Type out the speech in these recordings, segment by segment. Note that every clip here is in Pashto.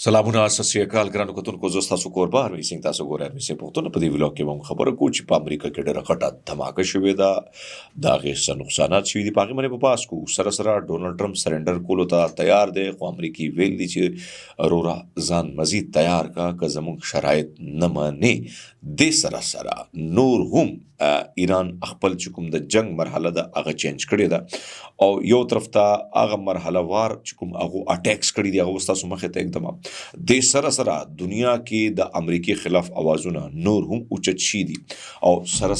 سلامونه اساسي کال ګرانو کتونکو زه ستاسو کوربه هروي سنگ تاسو ګورئ هروي سنگ پښتون په دې ویلوګ کې هم خبره کوم چې په امریکا کې ډېره غټه دھماکه شوې ده دا غي څه نقصانات شوي دي پاغي باندې په پاس کو سره ډونالد ټرمپ سرندر کولو ته تیار دی خو امریکای ویل دي چې رورا ځان مزید تیار کا زموږ شرایط نه مانی د سره نور هم ایران خپل چې کوم د جنگ مرحله ده هغه چینج کړی ده او یو طرف ته هغه مرحله وار چې کوم هغه اٹیکس کړی دی هغه تاسو مخه ته एकदम د سره دنیا کې د امریکای خلاف اوازونه نور هم اوچت شي دي او سره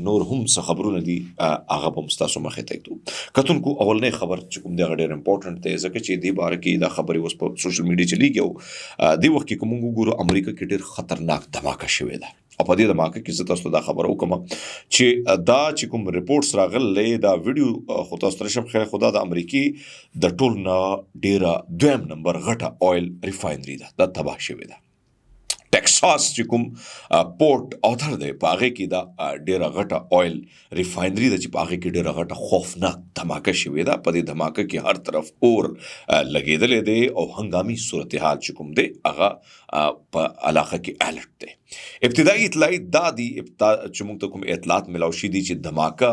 نور هم څه خبرونه دي هغه هم تاسو مخه ته کتونکو اولنې خبر چې کوم د غډیر امپورټنت دی ځکه چې د بار کې دا خبري اوس په سوشل میډیا چلیږي او د وخت کې کوم ګورو امریکا کې ډېر خطرناک دھماکه شوې ده او په دې دھماکه کې زه تاسو ته دا خبر وکم چې دا چې کوم ریپورتس راغلې دا ویډیو خو تاسو ته شم خیر خدا د امریکای د ټول نه ډیره دویم نمبر غټه اویل ریفاینری ده دا تباہ شوې ده ټیکساس چې کوم پورټ اوثر دی پاغه کې دا ډیره غټه اویل ریفاینری ده چې پاغه کې ډیره غټه خوفناک دھماکه شوې ده په دې دھماکه کې هر طرف اور لګیدلې دی او هنګامي صورتحال چې کوم دی هغه په علاقه کې الرټ دی ابتدایي اطلاعات دا دي چې موږ ته کوم اطلاعات ملاوي شي دي چې دھماکه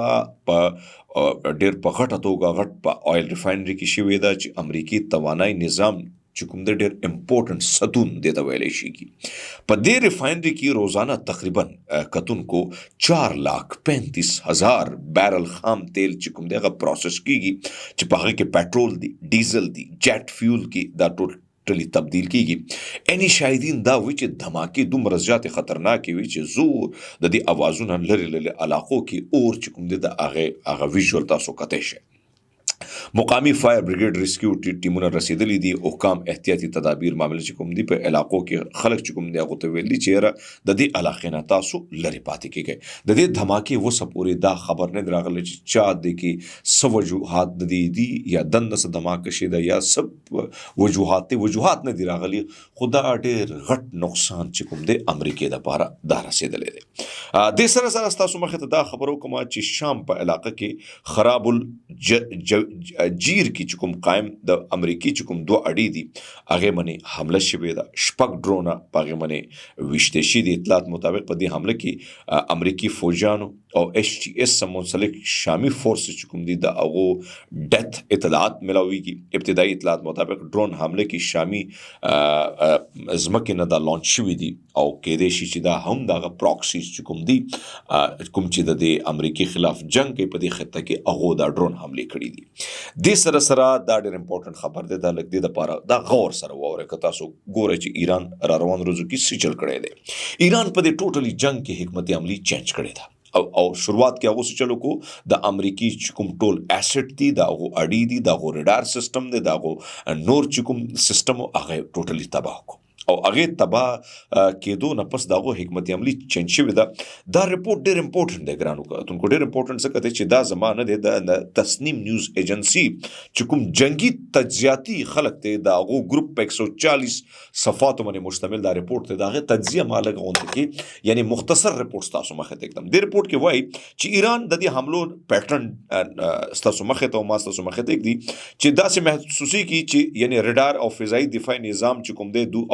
په ډیر په غټه توګه غټ په اویل ریفاینری کې شوې ده چې امریکای توانایي نظام چې کوم د ډېر امپورټنت ستون دی ته ویلې شي کی په دې ریفاینری کې روزانه تقریبا کتونکو 4,35,000 بیرل خام تیل چې کوم دغه پروسس کیږي چې په هغه کې پېټرول دی ډیزل دی جیټ فیول کې دا ټوټلی تبدیل کیږي اني شاهدین دا وی چې دھماکې دومره زیات خطرناک وي چې زور د دې اوازونو لري علاقو کې اور چې کوم د هغه ویژوال تاسو کته شي مقامی فایر بریګیډ ریسکیو ټیمونه رسیدلې دي او کم احتیاطي تدابیر معاملې چې کوم دي په علاقو کې خلک چې کوم دی هغه ته ویلي چې د دې علاقې نه تاسو لری پاتې کیږي د دې دھماکې وسپوري دا خبر نه دراغله چې چا د کې سو وجوهات د دې دي یا دنه څه دھماکه شي دا یا سب وجوهات نه دراغلي خدا ډېر غټ نقصان چې کوم دی امریکای د لپاره دا رسیدلې دي د سره تاسو مخه ته دا خبرو کوم چې شام په علاقه کې خراب جیر کې چې کوم قائم د امریکای چې کوم دوه اډې دي هغه باندې حمله شوې ده شپږ ډرونه هغه باندې وشته شي د اطلاعات مطابق په دې حمله کې امریکای فوجانو او ایچ ټي اس منسلک شامی فورس چې کوم دي د هغه ډیث اطلاعات ملاويږي ابتدایي اطلاعات مطابق ډرون حمله کې شامی زمکه نه دا لانچ شوې دي او کې دې شي چې دا هم دغه پروکسیز چې کوم دي کوم چې د امریکای خلاف جنگ کې په دې خطه کې هغه دا ډرون حمله کړې دي د سره دا ډېر امپورټنت خبر دی دا لګ دی د لپاره دا غور سره وره که تاسو ګورئ چې ایران را روان روزو کې سچل کړی دی ایران په دې ټوټلی جنگ کې حکمت عملی چینج کړی دا او شروعات کې هغه چلو کو د امریکای چې کوم ټول اسټ دي دا هغه اډي دي دا هغه ریډار سیستم دی دا هغه نور چې کوم سیستم هغه ټوټلی تباہ کو او هغه تباہ کېدو نه پس دغه حکمت عملی چینج شوی دا ریپورت ډېر امپورټنت دی ګرانو کتونکو ډېر امپورټنت څه کته چې دا زمانه دی د تسنیم نیوز ایجنسی چې کوم جنگي تجزیاتی خلک ته دا هغه ګروپ په 140 صفحاتو باندې مشتمل دا ریپورت دی دا هغه تجزیه مالګه غونډه کې یعنی مختصر ریپورت تاسو مخه ته एकदम د ریپورت کې وایي چې ایران د دې حملو پیټرن تاسو مخه ته او ما تاسو مخه ته دي چې دا سه محسوسي کی چې یعنی رډار او فضائي دفاعي نظام چې کوم دی دو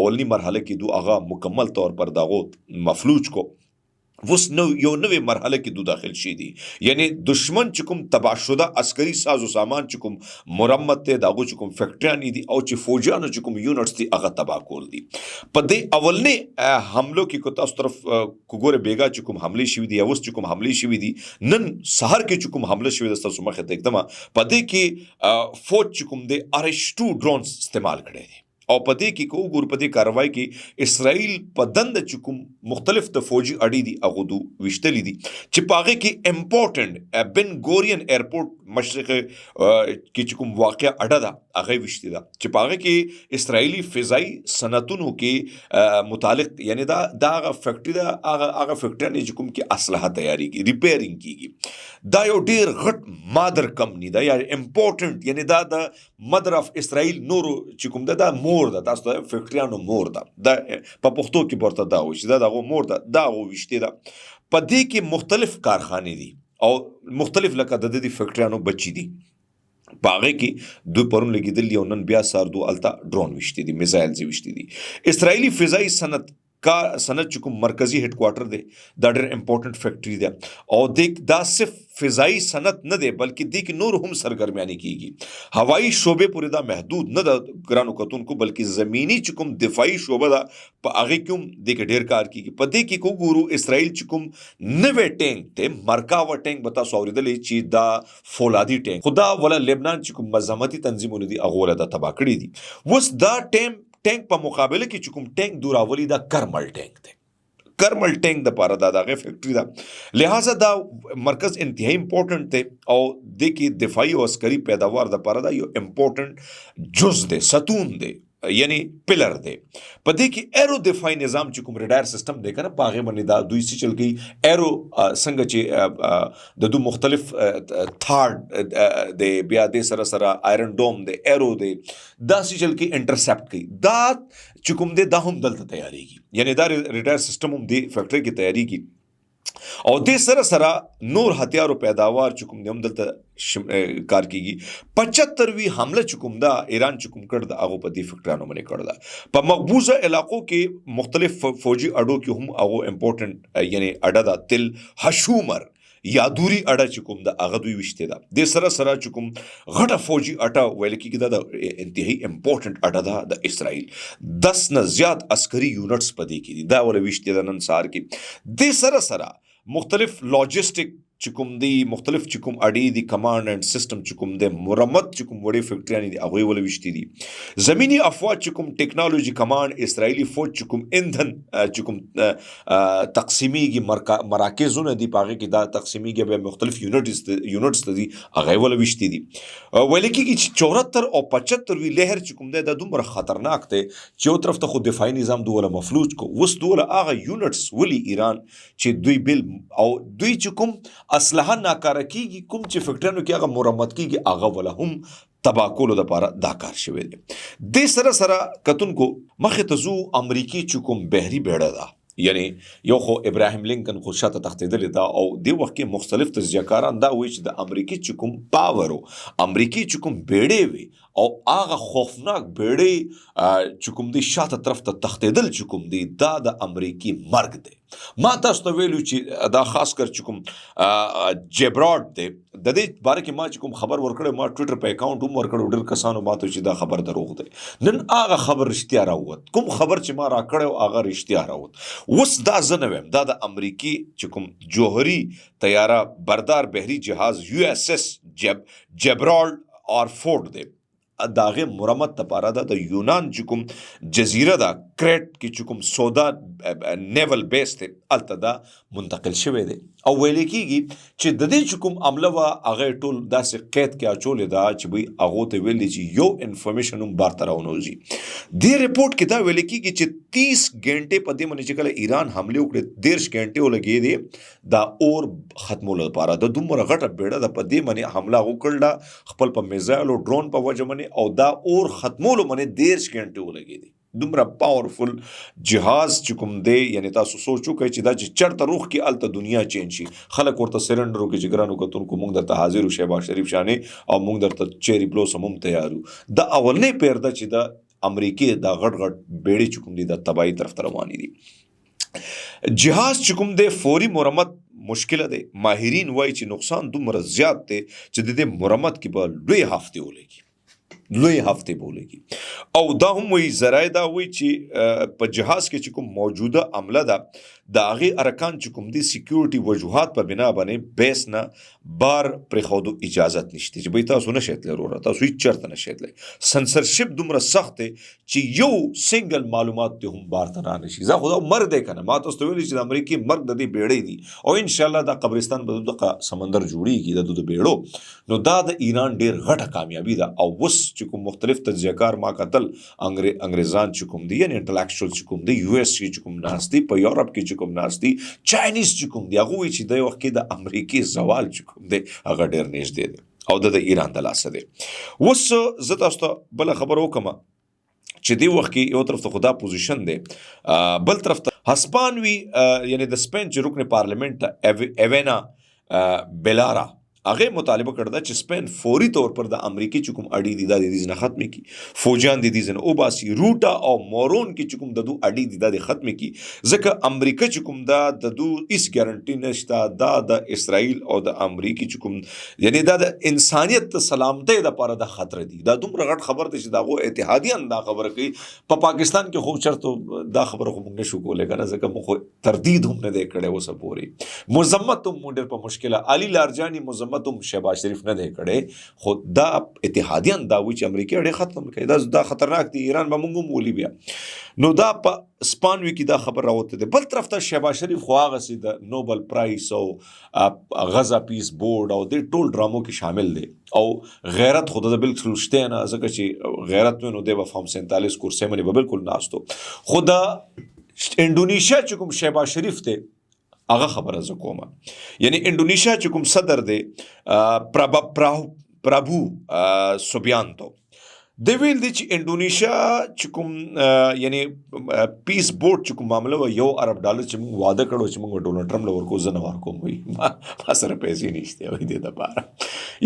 اولنی مرحله کې دو هغه مکمل طور پر داغو مفلوج کو وس نو یو نوې مرحله کې دو داخل شي دي یعنی دشمن چې کوم تباہ شده عسکري ساز او سامان چې کوم مرمت ته داغو چې کوم فیکټریان دي او چې فوجانو چې کوم یونټس دي هغه تباہ کول دي په دې اولنې حملو کې کو تاسو طرف کوګوره بیګا چې کوم حمله شوې دي اوس چې کوم حمله شوې دي نن سحر کې چې کوم حمله شوې ده تاسو مخه ته एकदम په دې کې فوج چې کوم دي ارشټو ډرونز استعمال کړي دي او په دې کې کو ګور په دې کاروای کې اسرائیل په دند چې کوم مختلف د فوجي اډې دي هغه دو وشتلې دي چې پاغه کې امپورټنت بن ګورین ایرپورټ مشرق کې چې کوم واقع اډه ده هغه وشتي ده چې پاغه کې اسرائیلی فضائي صنعتونو کې متعلق یعنی دا هغه فیکټری ده هغه فیکټری چې کوم کې اسلحه تیاری کی ریپیرینګ کیږي دا یو ډیر غټ مادر کمپنی ده یا امپورټنت یعنی دا د مدر اف اسرائیل نورو چې کوم ده مور ده تاسو ته فیکټریانو مور ده په پښتو کې ورته دا وایي چې دا هغه مور ده دا هغه وشتي ده په دې کې مختلف کارخانې دي او مختلف لکه د دې فیکټریانو بچی دي په هغه کې دوی پرون لګېدلي او نن بیا سهار دوی هلته ډرون ویشتي دي، میزایلز یې ویشتي دي. اسرائیلي فضایي صنعت چې کوم مرکزی هډ کوارټر دی دا ډېر امپورټنٹ فیکټري ده او دا صرف فضایي صنعت نه دی بلکې دې کې نور هم سرګرمیانې کیږي. هوایي شعبې پورې دا محدود نه ده ګرانو کتونکو، بلکې زمینی چې کوم دفاعي شعبه ده په هغې کې هم دې کې ډېر کار کیږي. په دې کې که وګورو اسرائیل چې کوم نوی ټینک دی مرکاوه ټینک به تاسو اورېدلی چې دا فولادي ټینک، خو دا ولا لبنان چې کوم مزاحمتي تنظیمونه دي هغو ولا دا تباه کړي دي. اوس دا ټینک په مقابله کې چې کوم ټینک دوی راولي دا کرمل ټینک دی. کرمل ټینک دپاره دا د هغې فیکټري ده، لہذا دا مرکز انتهایی امپورټنټ دی او دې کې دفاعي او عسکري پیداوار دپاره دا یو امپورټنټ جز دی، ستون دی، یعنی پلر دی. په دې کې ایرو دفاعي نظام چې کوم ریډایر سیسټم دی که نه په هغې باندې دا دوی څه چل کوي، ایرو څنګه چې د دوی مختلف تھاډ دی، بیا دې سره سره آیرن ډوم دی، ایرو دی، دا څه چل کوي انټرسپټ کوي. دا چې کوم دی دا هم دلته تیاریږي، یعنی دا ریډایر سیسټم هم دې فیکټرۍ کې تیاریږي او دې سره سره نور هتیارو پیداوار چې کوم دی هم دلته کار کیږي. 75وی حمله چې کوم ده ایران چې کوم کړ ده هغو په دې فیکټریانو باندې کړ ده. په مقبوضه علاقو کې مختلف فوجي اډو کې هم هغو امپورټنټ یعنی اډه ده تل هشومر یا دوري اډه چې کوم ده هغه دوی ویشتې ده. دې سره سره چې کوم غټه فوجي اډه ویل کېږي دا د انتهایی امپورټنټ اډه ده د اسرائیل. 10 نه زیات عسکري یونټس په دې کې دي، دا ولا ویشتې ده نن سهار کې. دې سره سره مختلف لاجسټک چې کوم دی، مختلف چې کوم اډې دي، کمانډ اینډ سیسټم چې کوم دی، مرمت چې کوم وړې فیکټریانې دي هغوی ولا ویشتي دي. زمینی افواج چې کوم ټیکنالوژي کمانډ اسرائیلي فوج چې کوم ایندھن چې کوم تقسیمیږي مراکزونه دي په هغې کې دا تقسیمیږي بیا مختلف یونټس ته دي هغه ولا ویشتي دي. ویل کېږي چې 74 او 75وي لهر چې کوم دی دا دومره خطرناک دی چې یو طرف ته خو دفاعي نظام دوی ولا مفلوج کو، اوس دوی ولا هغه یونټس ولي ایران چې دوی بل او دوی چې کوم اسلحه ناکاره کیږي، کوم چې فیکټریانو کې هغه مرمت کیږي هغه ولا هم تباه کولو دپاره دا کار شوی دی. دې سره سره کتونکو مخې ته ځو، امریکې چې کوم بحري بیړه ده، یعنی یو خو ابراهیم لینکن خو شاته تښتېدلې ده او دې وخت کې مختلف تجزیهکاران دا وایي چې د امریکې چې کوم پاور و، امریکې چې کوم بیړۍ وي او هغه خوفناک بیړۍ چې کوم دی شاته طرف ته تښتېدل چې کوم دی دا د امریکې مرګ دی. ما تاسو ته ویلو چې دا خاص کر چې کوم جبراډ دی د دې باره کې ما چې کوم خبر ورکړی، ما ټویټر په اکاونټ هم ورکړی، ډېر کسانو ماته چې دا خبر دروغ دی. نن هغه خبر رښتیا راووت، کوم خبر چې ما راکړی و هغه رښتیا راووت. اوس دا زه نه ویم، دا د امریکې چې کوم جوهري طیاره بردار بحري جهاز USS جبراډ آر فورډ دی، د هغې مرمت دپاره ده د یونان چې کوم جزیره ده کریټ کې چې کوم سودا نیول بیس دی هلته دا منتقل شوی دی. او ویل کېږي چې د دې چې کوم عمله وه هغه ټول داسې قید کې اچولې ده چې بوی هغو ته ویل دي چې یو انفارمیشن هم بار ته راونوځي. دې رپورټ کې دا ویل کېږي چې 30 غنټې په دې باندې چې کله ایران حملې وکړې 13 غنټې ولګېدې دا اور ختمولو لپاره. د دومره غټه بیړه ده په دې باندې حمله وکړله خپل په میزایل او ډرون په وجه باندې او دا اور ختمولو باندې 13 غنټې ولګېدې. دومره پاورفل جهاز چې کوم دی، یعنی تاسو سوچ وکئ چې دا چې چرته روح کې هلته دنیا چینج شي. خلک ورته سرنډر وکړي چې ګرانو کتونکو موږ درته حاضر یو شهباز شریف شانې او موږ درته چیری بلوسم هم تیار یو. دا اولنۍ پیر ده چې د امریکې دا غټ غټ بیړۍ چې کوم دي دا تباهي طرف ته روانې دي. جهاز چې کوم دی فوري مرمت مشکله دی. ماهرین وایي چې نقصان دومره زیات دی چې د دې مرمت کې به لوی هفتې ولګي، لوی هفتې به ولګي. او دا هم وایي ذرایع دا وایي چې په جهاز کې چې کوم موجوده عمله ده د هغې ارکان چې کوم دي سیکیورټي وجوهات په بنا باندې بیس نه بار پرېښودو اجازت نشته چې بھئی تاسو نشئ تللی وروره، تاسو هېڅ چېرته نشئ تللی. سنسرشپ دومره سخت دی چې یو سنګل معلومات دې هم بار ته رانشي. دا خو دا مرګ دی که نه، ما تاسو ته ویلي چې د امریکې مرګ د دې بیړۍ دي او انشاءالله دا قبرستان به دغه سمندر جوړېږي د د بیړو. نو دا د ایران ډېر غټه کامیابي ده. او اوس چې کوم مختلف تجزیهکار ما کتل انګریزان چې کوم دي، یعنی انټلیکچوال چې کوم دي، US چې کوم ناست دي، په یورپ کې چې کوم ناست دي، چاینیز چې کوم دي، هغه وایي چې د وخت کې د امریکې زوال چې کوم دی هغه ډېر نږدې دی او د ایران د لاسه دی. اوس زه تاسو ته بله خبره وکړم چې دې وخت کې یو طرف ته خو دا پوزیشن دی، بل طرف ته هسپانوي یعنی د سپین چې رکن پارلیمنت ته ایوینا بیلارا هغه مطالبه کړی ده چې سپین فوري طور پر د امریکای چې کوم اړې دي دا د دې نه ختمې کی فوجان د دې نه اوباسي روټا او مورون کې چې کوم د دوه اړې دي دا د ختمې کی ځکه امریکا چې کوم دا د دوه هیڅ ګارانټي نشته دا د اسرائیل او د امریکای چې کوم یعنی دا د انسانیت سلامتی لپاره د خطر دي دا دومره غټ خبر ده چې داغه اتحادیان دا خبره کوي په پاکستان کې خو چرته دا خبره خو موږ نشو کولای کنه ځکه موږ تردید هم نه دی کړی اوسه پورې مذمت هم موږ په مشکله علي لارجانی مذمت هم شهباز شریف نه دی کړی خو دا اتحادیان دا وی چې امریکا ډېر ختم کړي دا خطرناک دی ایران به موږ هم ولي بیا نو دا په سپانوي کې دا خبر راوته دی بل طرف ته شهباز شریف خو هغه سي د نوبل پرایز او غزا پیس بورډ او د ټول ډرامو کې شامل دی او غیرت خود د بالکل شته نه ځکه چې غیرت نو دی په فهم 47 کورسې باندې به بالکل ناستو خدا انډونیشیا چې کوم شهباز شریف ته هغه خبره ز کومه یعنی انډونیشیا چې کوم صدر دی پرابو سوبیانتو د ویل دي چې انډونیشیا چې کوم یعنی پیس بورډ چې کوم معاملې و $1 ارب چې موږ واده کړو چې موږ ډونلډ ټرمپ له ورکو زنه ورکوم وي ما سره پیسې نشته وي د لپاره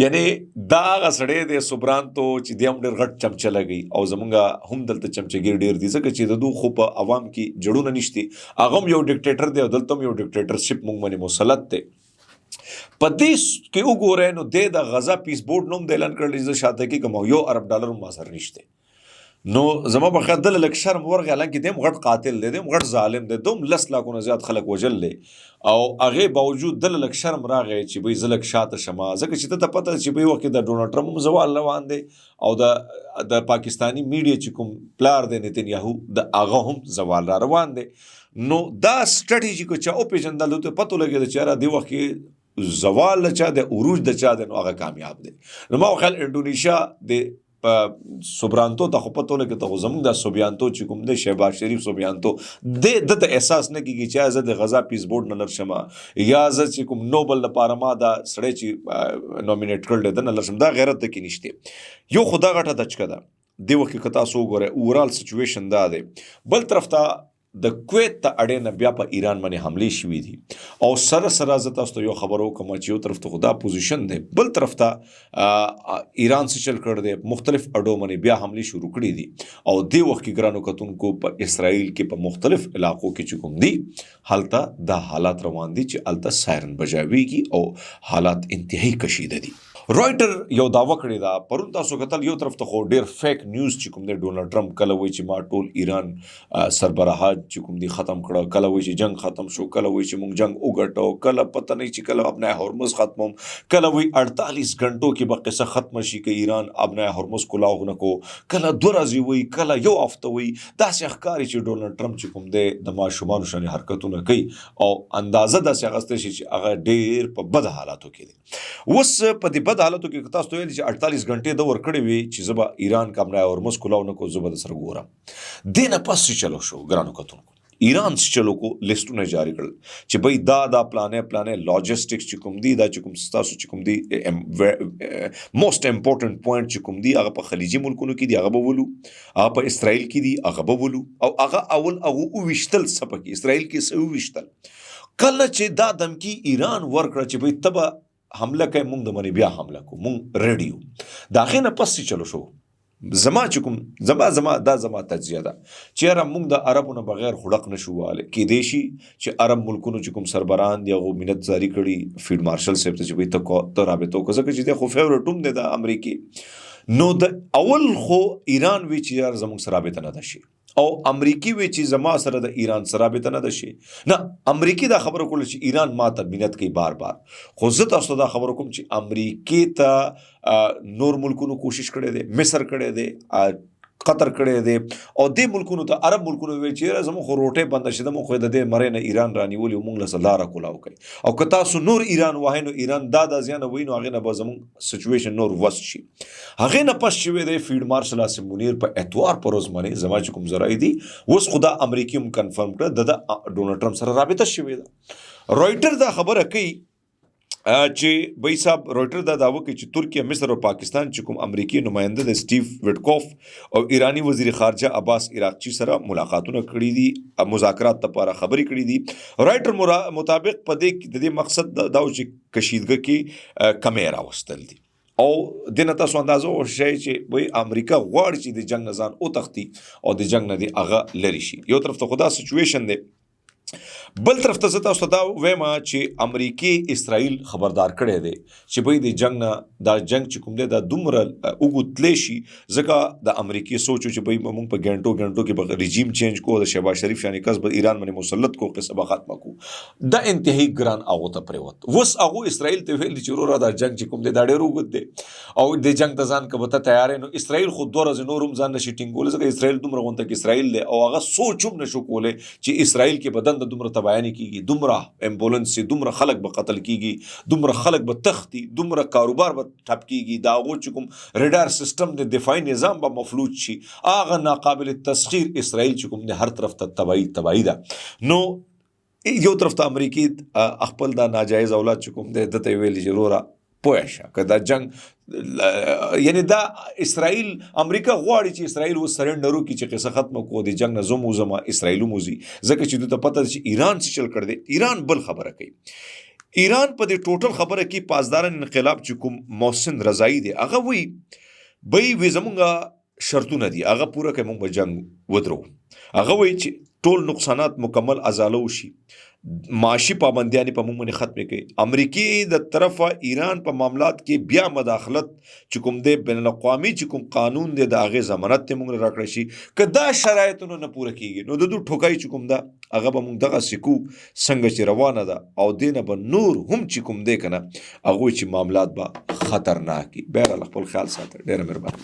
یعنی دا غسړې د سوبرانتو چې د هم ډېر غټ چمچه لګي او زمونږ هم دلته چمچګیر ډېر دي ځکه چې د دوه خو په عوام کې جوړونه نشته هغه یو ډیکټیټر دی او دلته یو ډیکټیټرشپ موږ باندې مسلط دی په دې کې وګورئ نو د غزا پیس بورډ نوم د اعلان کړل چې شاته کې کوم $1 ارب ما سره نشته نو زما په خیال د لک شرم ورغه حالانکه دیم غټ قاتل دی دیم غټ ظالم دی دوم لس لاکونه زیات خلک وجل لې او هغه باوجود د لک شرم راغی چې به زلک شاته شمه ځکه چې ته پته چې به وخت د ډونلډ ټرمپ زوال روان دی او د پاکستانی میډیا چې کوم پلار دی نتنیاهو د هغه هم زوال را روان دی نو دا سټریټیجیک چې او پیژندل ته پته لګی چې را دی وخت زوال چا د عروج د چا د نو هغه کامیاب دی نو ما خل انډونیشیا د سوبرانتو ته خو پته لګی ته زموږ د سوبیانتو چې کوم د شهباز شریف سوبیانتو د احساس نه کیږي چې از د غزا پیس بورډ نه لرشمه یا از چې کوم نوبل لپاره ما دا سړی چې نومینیټ کړل د نه لرشم دا غیرت د کې نشته یو خدا غټه دچکه ده دی وخت کتا سو غره اورال سچويشن دا دی بل طرف ته د کویت ته اړې نه بیا په ایران باندې حملې شوې دي او سره سره زه تاسو ته یو خبرو کوم چې یو طرف ته خدا پوزیشن دی بل طرف ته ایران څه چل کړ دی مختلف اډو باندې بیا حملې شروع کړې دي او دی وخت کې ګرانو کتونکو په اسرائیل کې په مختلف علاقو کې چې کوم دي حالته د حالات روان دي چې الته سایرن بجاويږي او حالات انتهایی کشیده دي رائټر یو داوا کړی دا پرون تاسو کتل یو طرف ته خو ډیر فیک نیوز چې کوم دی ډونلډ ټرمپ کله وایي چې ما ټول ایران سربراهات چې کوم دی ختم کړه کله وایي چې جنگ ختم شو کله وایي چې موږ جنگ وګټو کله پته نه چې کله ابنای هرمز ختموم کله وایي 48 غنټو کې به قصه ختم شي چې ایران ابنای هرمز کولاو نه کو کله دوه ورځې وایي کله یو هفته وایي داسې ښکاري چې ډونلډ ټرمپ چې کوم دی د ماشومانو شان حرکتونه کوي او اندازه داسې اغسته شي چې هغه ډیر په بد حالاتو کې دي اوس په دې بد حالاتو کې تاسو ته ویل چې 48 غنټې د ور کړې وي چې زبا ایران کمنه او مرموز کولاو نه کو زبا د سر ګورم دینه پس چلو شو ګرانو کتونکو ایران چلو کو لیستونه جاری کړل چې بای دا پلانې لاجستیکس چې کوم دی دا چې کوم تاسو چې کوم دی موست امپورټنت پوینټ چې کوم دی هغه په خلیجي ملکونو کې دی هغه به ولو هغه په اسرائیل کې دی هغه به ولو او هغه اول هغه وشتل سپک اسرائیل کې سو وشتل کله چې دا دمکی ایران ورکړه چې بای تبه حمله کوي مونږ د منی بیا حمله کو مونږ ریډیو دا غینه پس چلو شو زما چې کوم زما تجزیه ده چې را مونږ د عربونو بغیر خړق نشواله کې دیشي چې عرب ملکونو چې کوم سربران دی غو مینت جاری کړي فیلډ مارشل صاحب ته چې به ته رابطه کوزه چې د خو فیورټوم دی د امریکای نو د اول خو ایران وی چې زموږ سره رابطه نه ده شي او امریکای وی چې زما سره د ایران سره رابطه نه ده شي نه امریکای دا خبره کوله چې ایران ماته مینت کوي بار خو زه تاسو دا خبره کوم چې امریکای ته نور ملکونو کوشش کړي دي مصر کړي دي قطر کړي دي او د ملکونو ته عرب ملکونو وی چې زمو خو روټه بند شي دمو خو د مړې نه ایران رانیول او موږ له سلاره کولاو کوي او که تاسو نور ایران وای نو ایران دا ځان وینو هغه نه به زمو سچويشن نور وست شي هغه نه پس شوی دی فیلډ مارشل اسم منیر په اتوار پر ورځ باندې زما چې کوم زراعي دي اوس خدا امریکایي کنفرم کړ د ډونلډ ټرمپ سره رابطه شوی ده رائټر دا خبره کوي چې بای صاحب رویټر دا داوا کوي چې ترکیه مصر او پاکستان چې کوم امریکایي نماینده د سټیو وډکوف او ایرانی وزیر خارجه عباس عراقچی سره ملاقاتونه کړي دي، مذاکرات لپاره خبرې کړي دي. رایټر مطابق په دې کې د دې مقصد دا و چې کشیدګۍ کې کمی راوستل دي او دنه تاسو اندازه وشئ چې وای امریکا غواړي چې د جنگ نه ځان او تختی او د جنگ نه دی هغه لری شي. یو طرف ته خدا سچويشن دی، بل طرف ته زه تاسو ته دا وایم چې امریکای اسرائیل خبردار کړی دی چې به د جنگ نه دا جنگ چې کوم دی دا دومره وګتلی شي، ځکه د امریکای سوچو چې به موږ په ګڼټو کې به رژیم چینج کو، د شهباز شریف شانې کس به ایران باندې مسلط کو، قصه ختمه کو. دا انتهایی ګران هغه ته پریوت. وس هغه اسرائیل ته ویل چې وروره دا جنگ چې کوم دی دا ډېر وګت دی او د جنگ ته ځان کبه ته تیار نو اسرائیل خود دوه ورځې نورم ځان نشي ټینګول، ځکه اسرائیل دومره غونته کې اسرائیل دی او هغه سوچوم نشو کوله چې اسرائیل کې بدن د دومره تباہی کیږي، دومره امبولانس سي دومره خلک به قتل کیږي، دومره خلک به تختی، دومره کاروبار به ټپ کیږي، دا هغه چې کوم ریډار سیستم د دفاعي نظام به مفلوج شي، هغه ناقابل تسخیر اسرائیل چې کوم د هر طرف ته تباہی ده. نو یو طرف ته امریکای خپل دا ناجایز اولاد چې کوم د ته ویل جوړه پوهشه که دا جنگ یعنی دا اسرائیل امریکا غواړي چې اسرائیل و سرنډر وکړي چې قصه ختمه کو د جنگ نه زما اسرائیل موزي، ځکه چې دوی ته پته چې ایران څه چل کړ دی. ایران بل خبره کوي، ایران په دې ټوټل خبره کې پاسداران انقلاب چې کوم محسن رضایی دی هغه وی وی زمونږه شرطونه دي هغه پوره کوي، موږ به جنگ ودرو. هغه وی چې ټول نقصانات مکمل ازاله وشي، معاشي پابندیانې په موږ باندې ختمې کړي. امریکای د طرفه ایران په معاملات کې بیا مداخلت چې کوم دی بین الاقوامي چې کوم قانون دی د هغې ضمانت ته موږ راکړی شي، که دا شرایطونه نه پوره کیږي نو د دوی ټوکۍ چې کوم ده هغه به موږ دغه سکو څنګه چې روانه ده او دې نه به نور هم چې کوم دی که نه هغوی چې معاملات به خطرناک وي. بهرحال خپل خیال ساته، ډېره مهرباني.